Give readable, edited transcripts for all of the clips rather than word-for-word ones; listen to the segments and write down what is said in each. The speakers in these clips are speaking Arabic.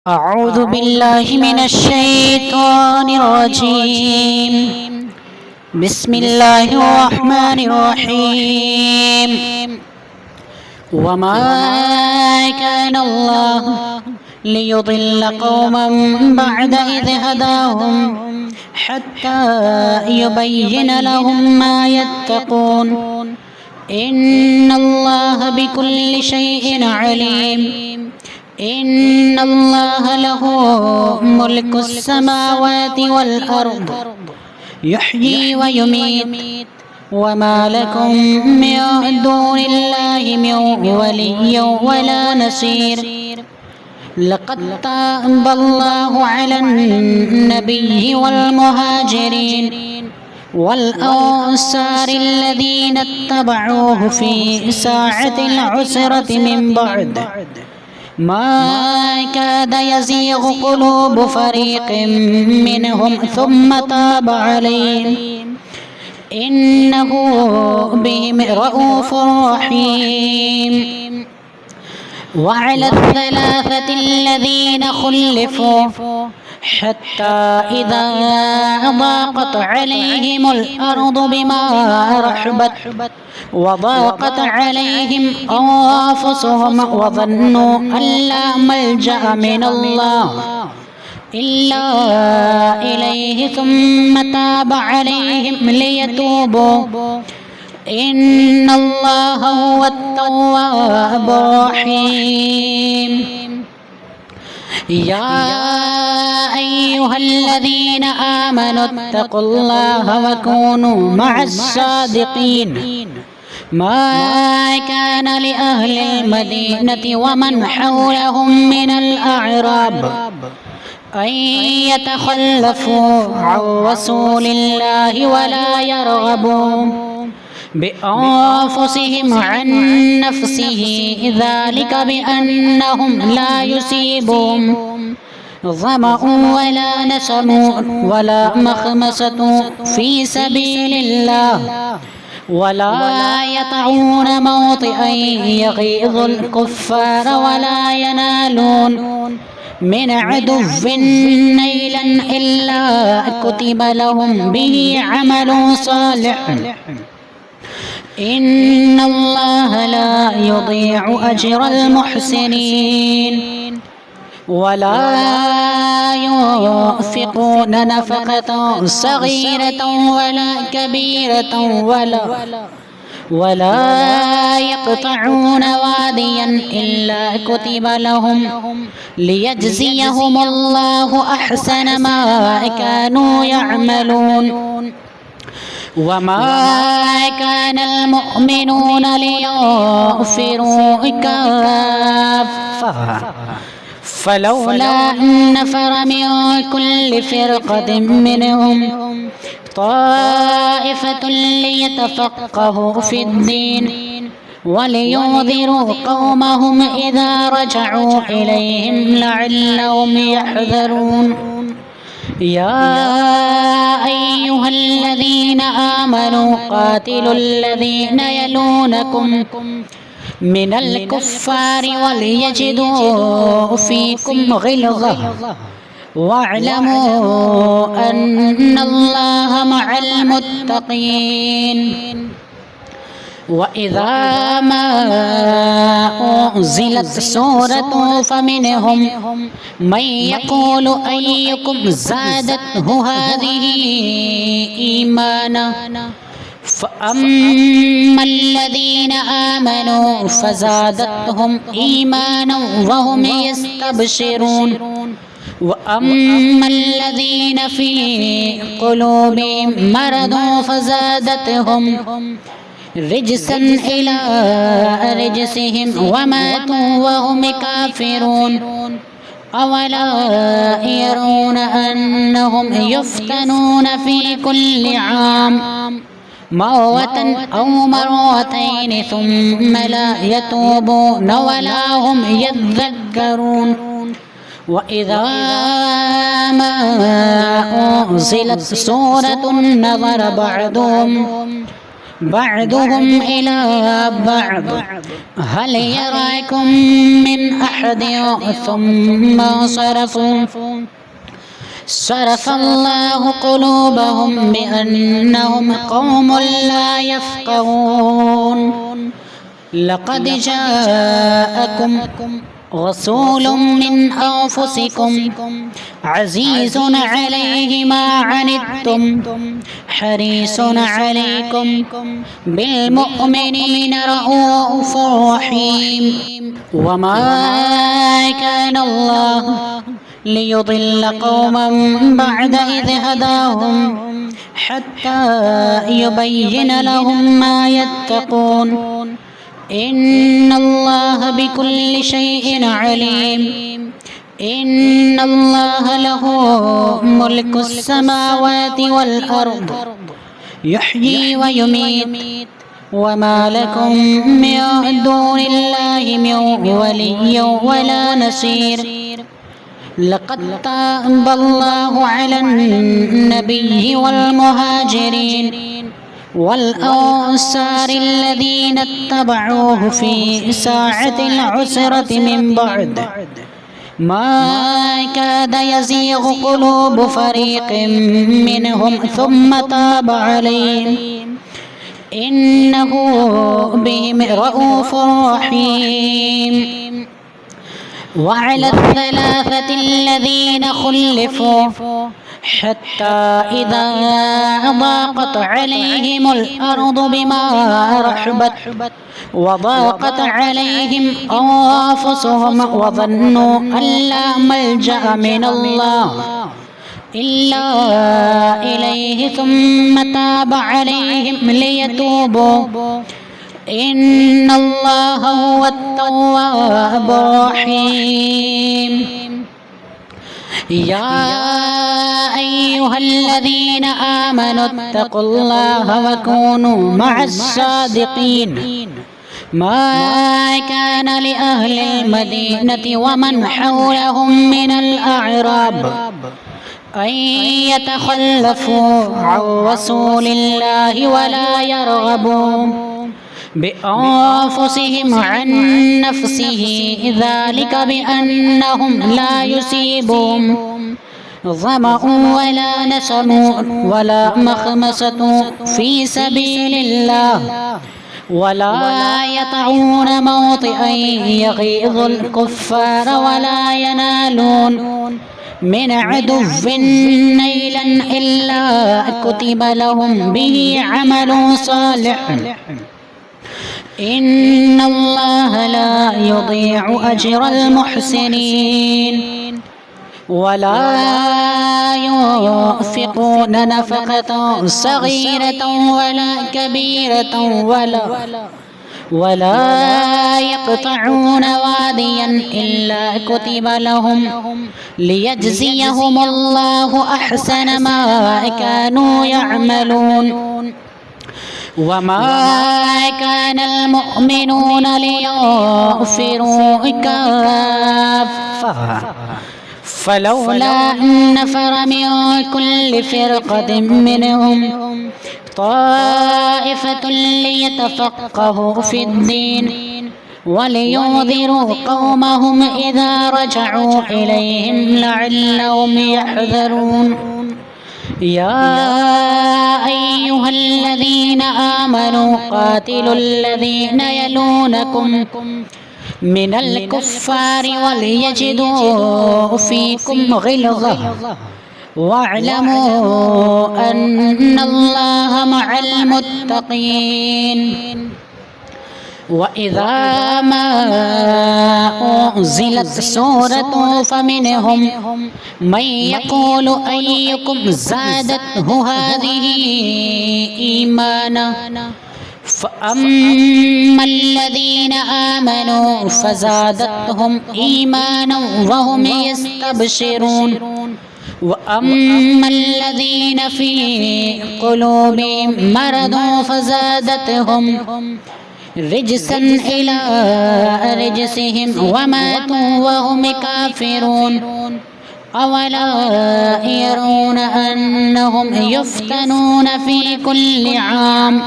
أعوذ بالله من الشيطان الرجيم. بسم الله الرحمن الرحيم. وما كان الله ليضل قوما بعد إذ هداهم حتى يبين لهم ما يتقون إن الله بكل شيء عليم. إن الله له ملك السماوات والأرض يحيي ويميت وما لكم من دون الله من ولي ولا نصير. لقد تاب الله على النبي والمهاجرين والأنصار الذين اتبعوه في ساعة العسرة من بعد ما كاد يزيغ قلوب فريق منهم ثم تاب عليهم إنه بهم رءوف رحيم. وعلى الثلاثة الذين خلفوا حتى إذا ضاقت عليهم الأرض بما رحبت وضاقت عليهم أنفسهم وظنوا أن لا ملجأ من الله إلا إليه ثم تاب عليهم ليتوبوا إن الله هو التواب الرحيم. يا أيها الذين آمنوا اتقوا الله وكونوا مع الصادقين. ما كان لأهل المدينة ومن حولهم من الأعراب أن يتخلفوا عن رسول الله ولا يرغبوا بأنفسهم عن نفسه ذلك بأنهم لا يصيبهم ظمأ ولا نصب ولا مخمصة في سبيل الله ولا يطعون موطئا يغيظ الكفار ولا ينالون من عدو نيلا إلا كتب لهم به عمل صالح إن الله لا يضيع أجر المحسنين. ولا ينفقون نفقة صغيرة ولا كبيرة ولا يقطعون واديا إلا كتب لهم ليجزيهم الله أحسن ما كانوا يعملون. وما كان المؤمنون لينفروا كافة فلولا نفر من كل فرقة منهم طائفة ليتفقهوا في الدين ولينذروا قومهم إذا رجعوا إليهم لعلهم يحذرون. يا أيها الذين آمنوا قاتلوا الذين يلونكم من الكفار وليجدوا فيكم غلظة واعلموا أن الله مع المتقين. وإذا ما أنزلت سورة فمنهم من يقول أيكم زادته هذه إيمانا فأما الذين آمنوا فزادتهم إيمانا وهم يستبشرون وأما الذين في قلوبهم مرض فزادتهم رجسا إلى رجسهم وماتوا وهم كافرون. أولا يرون أنهم يفتنون في كل عام مرة أو مرتين ثم لا يتوبون ولا هم يذكرون. وإذا ما أنزلت سورة نظر بعضهم بعضهم إلى بعض هل يراكم من أحد ثم صرف الله قلوبهم بأنهم قوم لا يفقهون لقد جاءكم رسول من أنفسكم عزيز عليه ما عنتم حريص عليكم بالمؤمنين رؤوف رحيم وما كان الله ليضل قوما بعد إذ هداهم حتى يبين لهم ما يتقون إن الله بكل شيء عليم إن الله له ملك السماوات والأرض يحيي ويميت وما لكم من دون الله من ولي ولا نصير لقد تاب الله على النبي والمهاجرين والأنصار الذين اتبعوه في ساعة العسرة من بعد ما كاد يزيغ قلوب فريق منهم ثم تاب عليهم إنه بهم رؤوف رحيم وعلى الثلاثة الذين خلفوا حتى إذا ضاقت عليهم الأرض بما رحبت وضاقت عليهم أنفسهم وظنوا أن لا ملجأ من الله إلا إليه ثم تاب عليهم ليتوبوا إن الله هو التواب الرحيم يا أيها الذين آمنوا اتقوا الله وكونوا مع الصادقين ما كان لأهل المدينة ومن حولهم من الأعراب أن يتخلفوا عن رسول الله ولا يرغبوا بأنفسهم عن نفسه ذلك بأنهم لا يصيبهم ظمأ ولا نصب ولا مخمصة في سبيل الله ولا يطعون موطئا يغيظ الكفار ولا ينالون من عدو نيلا إلا كتب لهم به عمل صالح إن الله لا يضيع أجر المحسنين ولا ينفقون نفقة صغيرة ولا كبيرة ولا يقطعون واديا إلا كتب لهم ليجزيهم الله أحسن ما كانوا يعملون وما كان المؤمنون لينفروا كافة فلولا أن نفر من كل فرقة منهم طائفة ليتفقهوا في الدين ولينذروا قومهم إذا رجعوا إليهم لعلهم يحذرون يا أيها الذين آمنوا قاتلوا الذين يلونكم من الكفار وليجدوا فيكم غلظة واعلموا أن الله مع المتقين وإذا ما أنزلت سورة فمنهم من يقول أيكم زادته هذه إيمانا فأما الذين آمنوا فزادتهم إيمانا وهم يستبشرون وأما الذين في قلوبهم مرض فزادتهم رجسا إلى رجسهم وماتوا وهم كافرون أولا يرون أنهم يفتنون في كل عام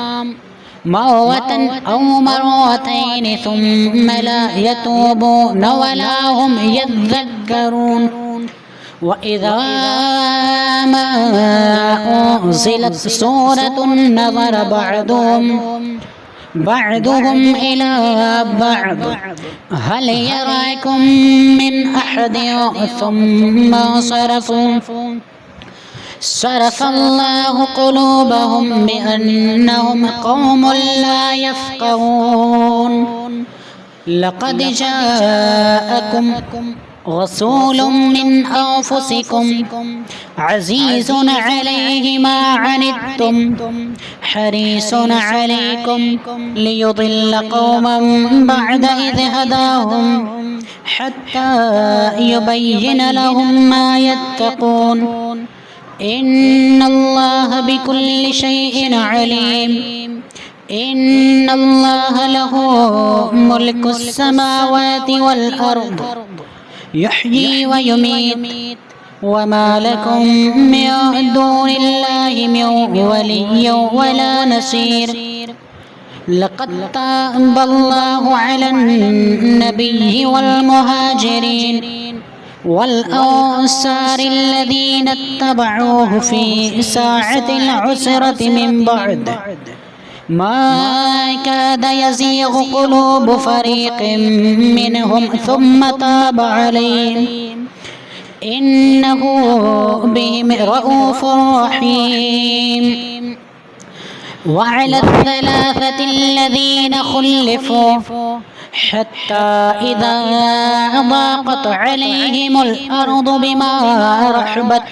مرة أو مرتين ثم لا يتوبون ولا هم يذكرون. وإذا ما أنزلت سورة نظر بعضهم إلى بعض هل يراكم من أحد ثم صرف الله قلوبهم بأنهم قوم لا يفقهون. لقد جاءكم رسول من أنفسكم عزيز عليه ما عنتم حريص عليكم ليضل قوما بعد إذ هداهم حتى يبين لهم ما يتقون. إن الله بكل شيء عليم. إن الله له ملك السماوات والأرض يحيي ويميت وما لكم من دون الله من ولي ولا نصير. لقد تاب الله على النبي والمهاجرين والأنصار الذين اتبعوه في ساعة العسرة من بعد ما كاد يزيغ قلوب فريق منهم ثم تاب عليهم إنه بهم رءوف رحيم. وعلى الثلاثة الذين خلفوا حتى إذا ضاقت عليهم الأرض بما رحبت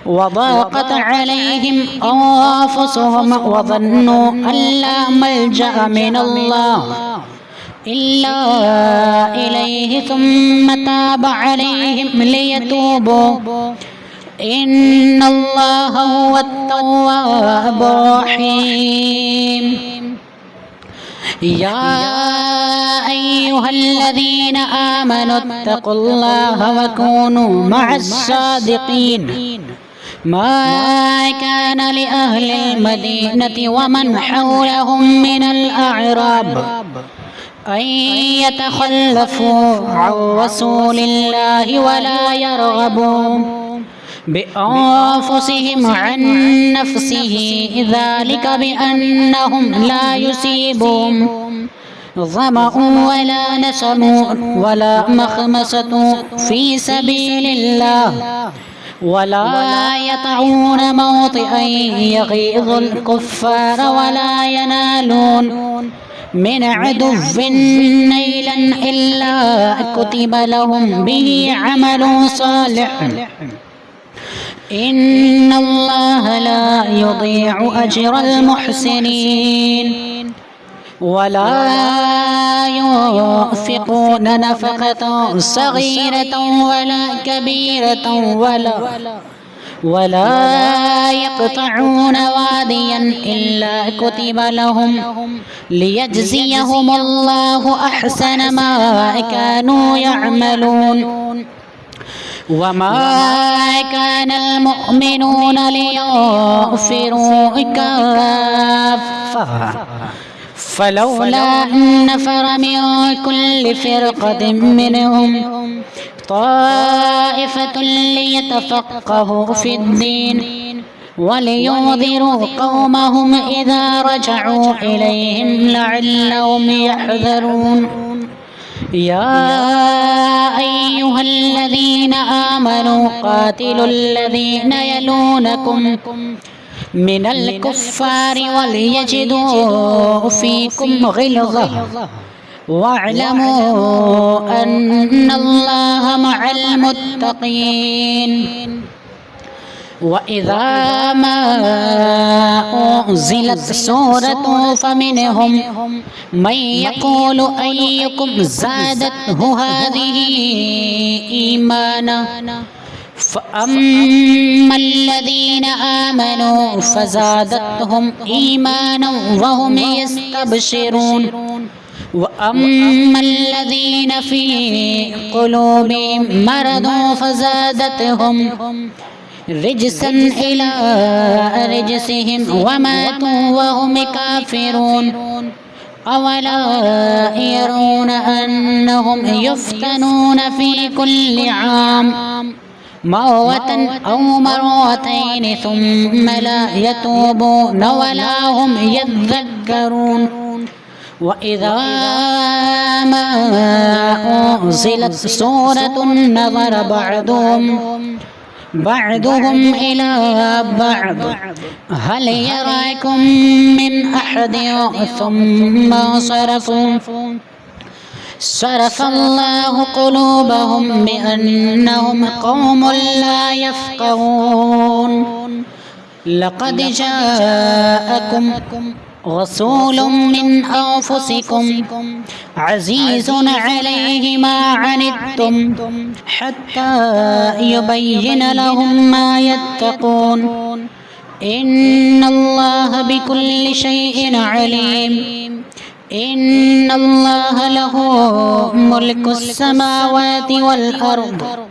وضاقت عليهم أنفسهم وظنوا أن لا ملجأ من الله إلا إليه ثم تاب عليهم ليتوبوا إن الله هو التواب الرحيم. يا أيها الذين آمنوا اتقوا الله وكونوا مع الصادقين. ما كان لأهل المدينة ومن حولهم من الأعراب أن يتخلفوا عن رسول الله ولا يرغبوا بأنفسهم عن نفسه ذلك بأنهم لا يصيبهم ظمأ ولا نصب ولا مخمصة في سبيل الله ولا يطعون موطئا يغيظ الكفار ولا ينالون من عدو نيلا إلا كتب لهم به عمل صالح إن الله لا يضيع أجر المحسنين. ولا ينفقون نفقة صغيرة ولا كبيرة ولا يقطعون واديا إلا كتب لهم ليجزيهم الله أحسن ما كانوا يعملون. وما كان المؤمنون لينفروا كافة فلولا نفر من كل فرقة منهم طائفة ليتفقهوا في الدين ولينذروا قومهم إذا رجعوا إليهم لعلهم يحذرون. يا أيها الذين آمنوا قاتلوا الذين يلونكم من الكفار وليجدوا فيكم غلظة واعلموا أن الله مع المتقين. وإذا ما أنزلت سورة فمنهم من يقول أيكم زادته هذه إيمانا فأما الذين آمنوا فزادتهم إيمانا وهم يستبشرون وأما الذين في قلوبهم مرض رجسا إلى رجسهم وماتوا وهم كافرون أولا يرون أنهم يفتنون في كل عام مرة أو مرتين ثم لا يتوبون ولا هم يذكرون وإذا ما أنزلت سورة نظر بعضهم إلى بعض هل يراكم من أحد ثم صرف الله قلوبهم بأنهم قوم لا يفقهون لقد جاءكم رسول من أنفسكم عزيز عليه ما عنتم حتى يبين لهم ما يتقون إن الله بكل شيء عليم إن الله له ملك السماوات والأرض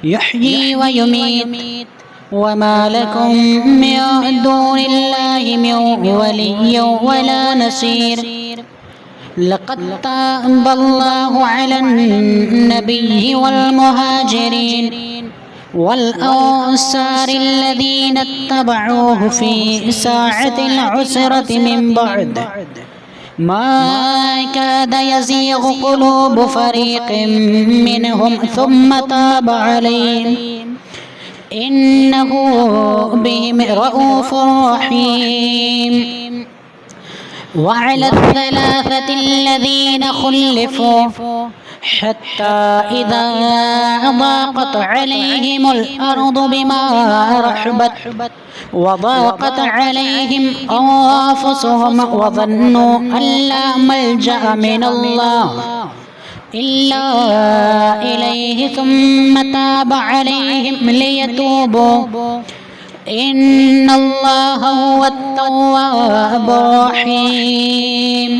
يحيي ويميت وما لكم من دون الله من ولي ولا نصير لقد تاب الله على النبي والمهاجرين والأنصار الذين اتبعوه في ساعة العسرة من بعد ما كاد يزيغ قلوب فريق منهم ثم تاب عليهم إنه بهم رؤوف رحيم وعلى الثلاثة الذين خلفوا حتى إذا ضاقت عليهم الأرض بما رحبت وضاقت عليهم أنفسهم وظنوا أن لا ملجأ من الله إلا إليه ثم تاب عليهم ليتوبوا إن الله هو التواب الرحيم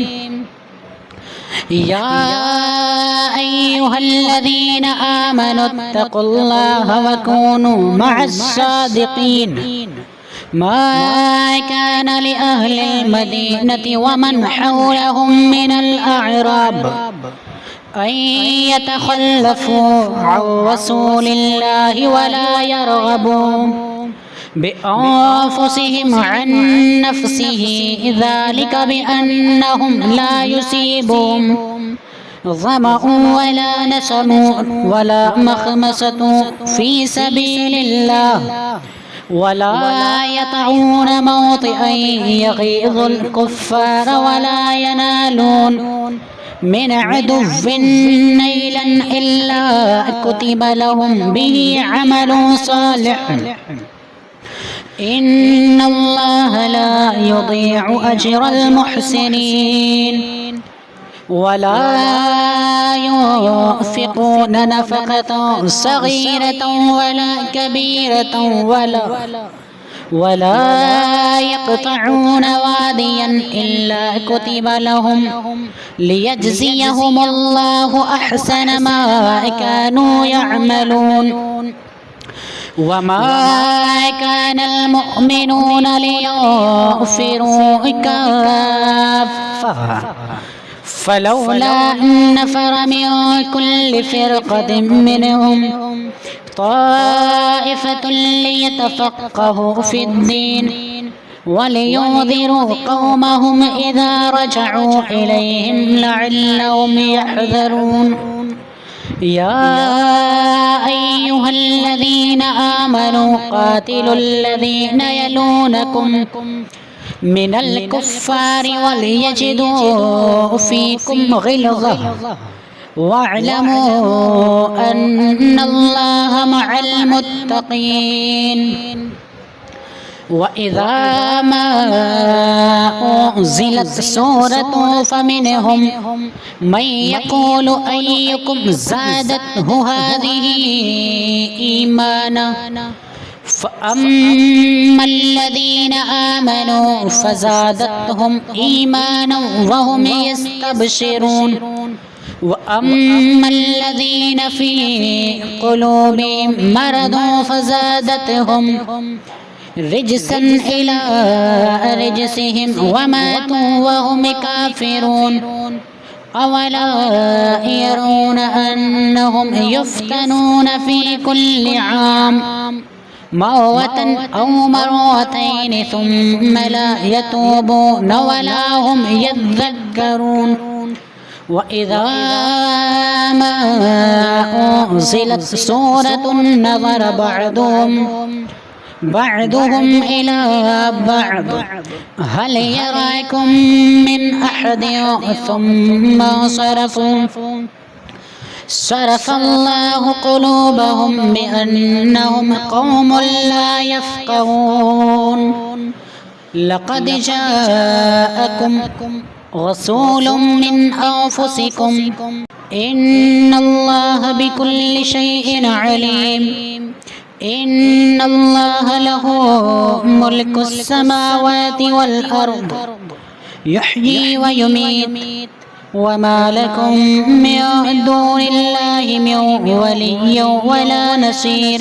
يا أيها الذين آمنوا اتقوا الله وكونوا مع الصادقين ما كان لأهل المدينة ومن حولهم من الأعراب أن يتخلفوا عن رسول الله ولا يرغبوا بأنفسهم عن نفسه ذلك بأنهم لا يصيبهم ظمأ ولا نصب ولا مخمصة في سبيل الله ولا يطعون موطئا يغيظ الكفار ولا ينالون من عدو نيلا إلا كتب لهم به عمل صالح إن الله لا يضيع أجر المحسنين ولا ينفقون نفقة صغيرة ولا كبيرة ولا يقطعون واديا إلا كتب لهم ليجزيهم الله أحسن ما كانوا يعملون وما كان المؤمنون لينفروا كافة فلولا نفر من كل فرقة منهم طائفة ليتفقهوا في الدين ولينذروا قومهم إذا رجعوا إليهم لعلهم يحذرون يا أيها الذين آمنوا قاتلوا الذين يلونكم من الكفار وليجدوا فيكم غلظة واعلموا أن الله مع المتقين وإذا ما أنزلت سورة فمنهم من يقول أيكم زادته هذه إيمانا فأما الذين آمنوا فزادتهم إيمانا وهم يستبشرون وأما الذين في قلوبهم مرض فزادتهم رجسا إلى رجسهم وماتوا وهم كافرون أولا يرون أنهم يفتنون في كل عام مرة أو مرتين ثم لا يتوبون ولا هم يذكرون وإذا ما أنزلت سورة نظر بعضهم إلى بعض هل يراكم من أحد ثم صرف الله قلوبهم بأنهم قوم لا يفقهون لقد جاءكم رسول من أنفسكم إن الله بكل شيء عليم إن الله له ملك السماوات والأرض يحيي ويميت وما لكم من دون الله من ولي ولا نصير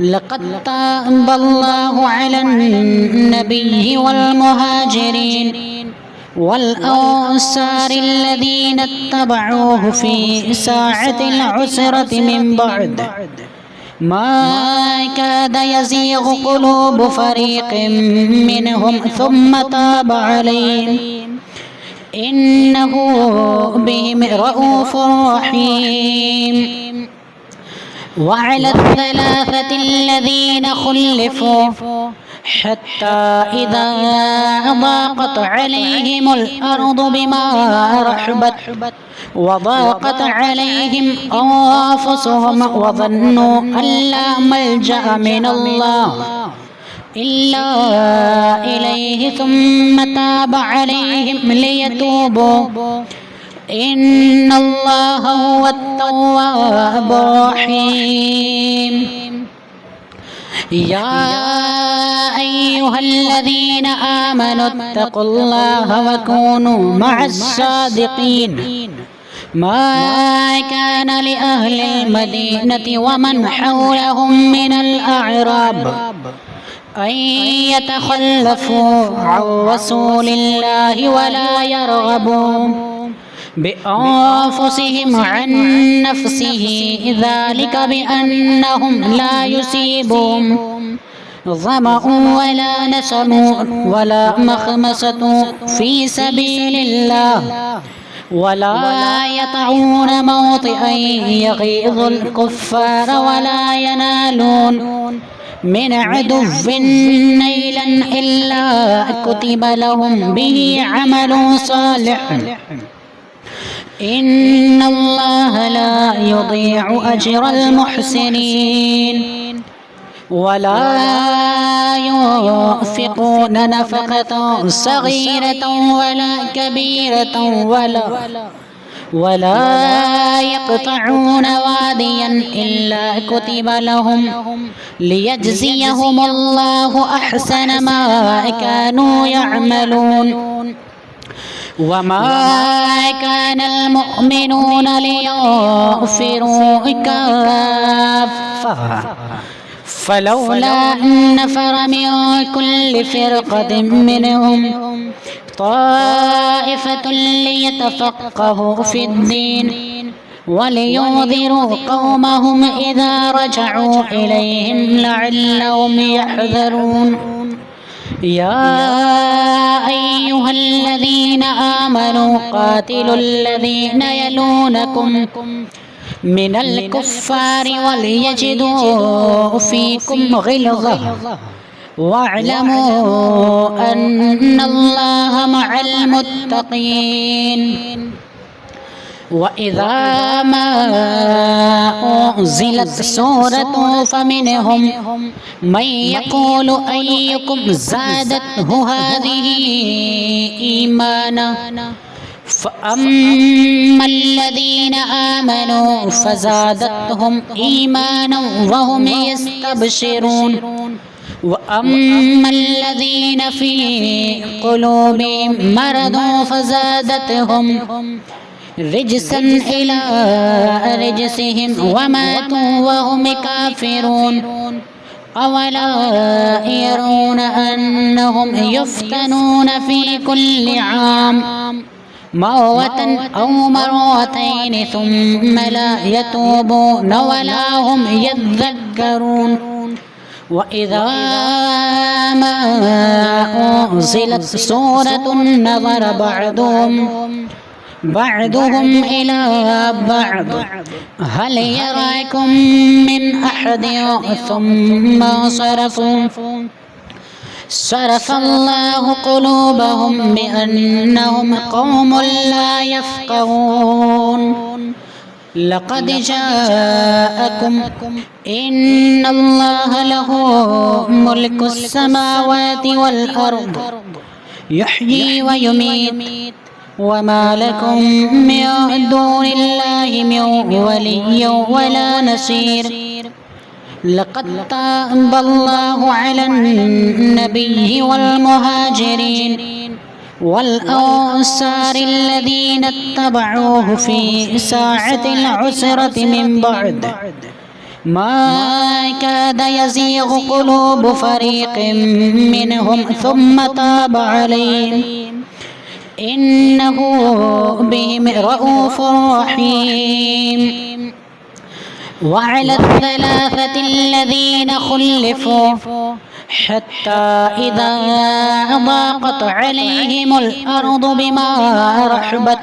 لقد تاب الله على النبي والمهاجرين والأنصار الذين اتبعوه في ساعة العسرة من بعد ما كاد يزيغ قلوب فريق منهم ثم تاب عليهم إنه بهم رؤوف رحيم وعلى الثلاثة الذين خلفوا حتى إذا ضاقت عليهم الأرض بما رحبت وضاقت عليهم أنفسهم وظنوا أن لا ملجأ من الله إلا إليه ثم تاب عليهم ليتوبوا إن الله هو التواب الرحيم يا أيها الذين آمنوا اتقوا الله وكونوا مع الصادقين ما كان لأهل المدينة ومن حولهم من الأعراب أن يتخلفوا عن رسول الله ولا يرغبوا بأنفسهم عن نفسه ذلك بأنهم لا يصيبهم ظمأ ولا نصب ولا مخمصة في سبيل الله ولا يطعون موطئا يغيظ الكفار ولا ينالون من عدو نيلا إلا كتب لهم به عمل صالح إن الله لا يضيع أجر المحسنين ولا ينفقون نفقة صغيرة ولا كبيرة ولا يقطعون واديا إلا كتب لهم ليجزيهم الله أحسن ما كانوا يعملون وما كان المؤمنون لينفروا كافة فلولا نفر من كل فرقة منهم طائفة ليتفقهوا في الدين ولينذروا قومهم إذا رجعوا إليهم لعلهم يحذرون يا أيها الذين آمنوا قاتلوا الذين يلونكم من الكفار وليجدوا فيكم غلظة واعلموا أن الله مع المتقين وإذا ما أنزلت سورة فمنهم من يقول أيكم زادته هذه إيمانا فأما الذين آمنوا فزادتهم إيمانا وهم يستبشرون وأما الذين في قلوبهم مرض فزادتهم رجسا إلى رجسهم وماتوا وهم كافرون أولا يرون أنهم يفتنون في كل عام مرة أو مرتين ثم لا يتوبون ولا هم يذكرون وإذا ما أنزلت سورة نظر بعضهم إلى بعض هل يراكم من أحد ثم صرف الله قلوبهم بأنهم قوم لا يفقهون لقد جاءكم إن الله له ملك السماوات والأرض يحيي ويميت وما لكم من دون الله من ولي ولا نصير لقد تاب الله على النبي والمهاجرين والأنصار الذين اتبعوه في ساعة العسرة من بعد ما كاد يزيغ قلوب فريق منهم ثم تاب عليهم إنه بهم رؤوف رحيم وعلى الثلاثة الذين خلفوا حتى إذا ضاقت عليهم الأرض بما رحبت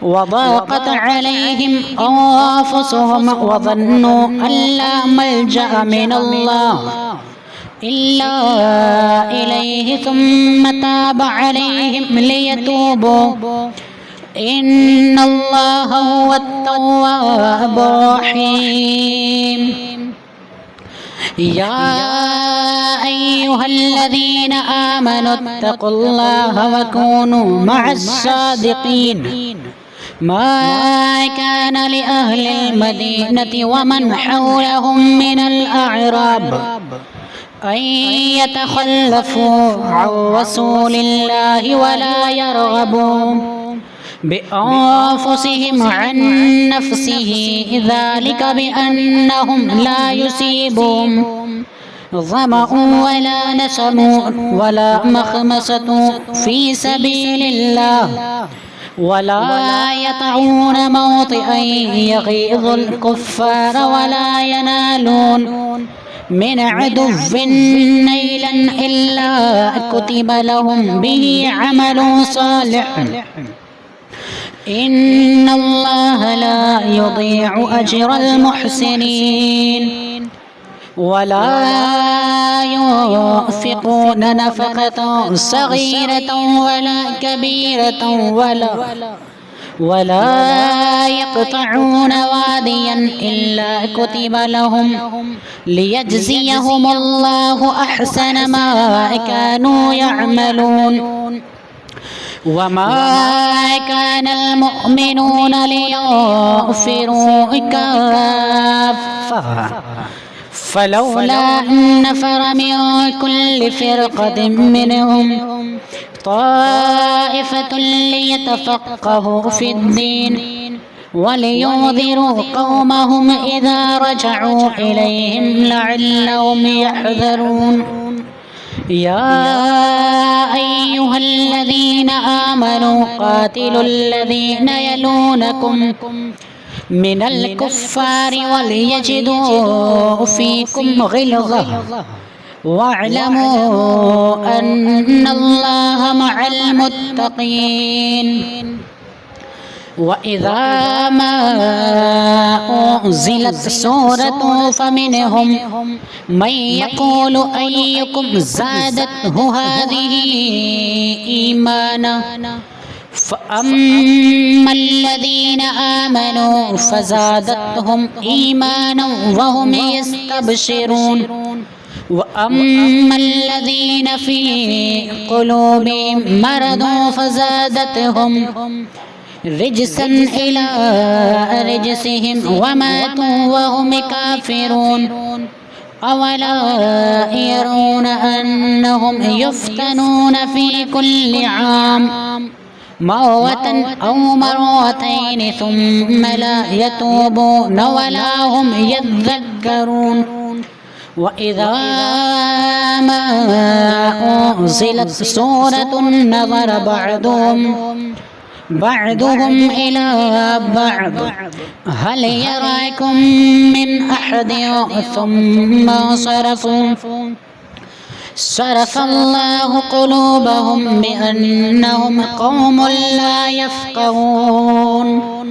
وضاقت عليهم أنفسهم وظنوا أن لا ملجأ من الله إلا إليه ثم تاب عليهم ليتوبوا إن الله هو التواب الرحيم يا أيها الذين آمنوا اتقوا الله وكونوا مع الصادقين ما كان لأهل المدينة ومن حولهم من الأعراب أن يتخلفوا عن رسول الله ولا يرغبوا بأنفسهم عن نفسه ذلك بأنهم لا يصيبهم ظمأ ولا نصب ولا مخمصة في سبيل الله ولا يطعون موطئا يغيظ الكفار ولا ينالون من عدو نيلا إلا كتب لهم به عمل صالح إن الله لا يضيع أجر المحسنين ولا ينفقون نفقة صغيرة ولا كبيرة ولا يقطعون واديا إلا كتب لهم ليجزيهم الله أحسن ما كانوا يعملون وما كان المؤمنون لينفروا كافة فلولا نفر من كل فرقة منهم طائفة ليتفقهوا في الدين ولينذروا قومهم إذا رجعوا إليهم لعلهم يحذرون يا أيها الذين آمنوا قاتلوا الذين يلونكم من الكفار وليجدوا فيكم غلظة واعلموا أن الله مع المتقين وإذا ما أنزلت سورة فمنهم من يقول أيكم زادته هذه إيمانا فأما الذين آمنوا فزادتهم إيمانا وهم يستبشرون وأما الذين في قلوبهم مرض فزادتهم رجسا إلى رجسهم وماتوا وهم كافرون أولا يرون أنهم يفتنون في كل عام مرة أو مرتين ثم لا يتوبون ولا هم يذكرون وإذا ما أنزلت سورة نظر بعضهم إلى بعض هل يراكم من أحد ثم صرف الله قلوبهم بأنهم قوم لا يفقهون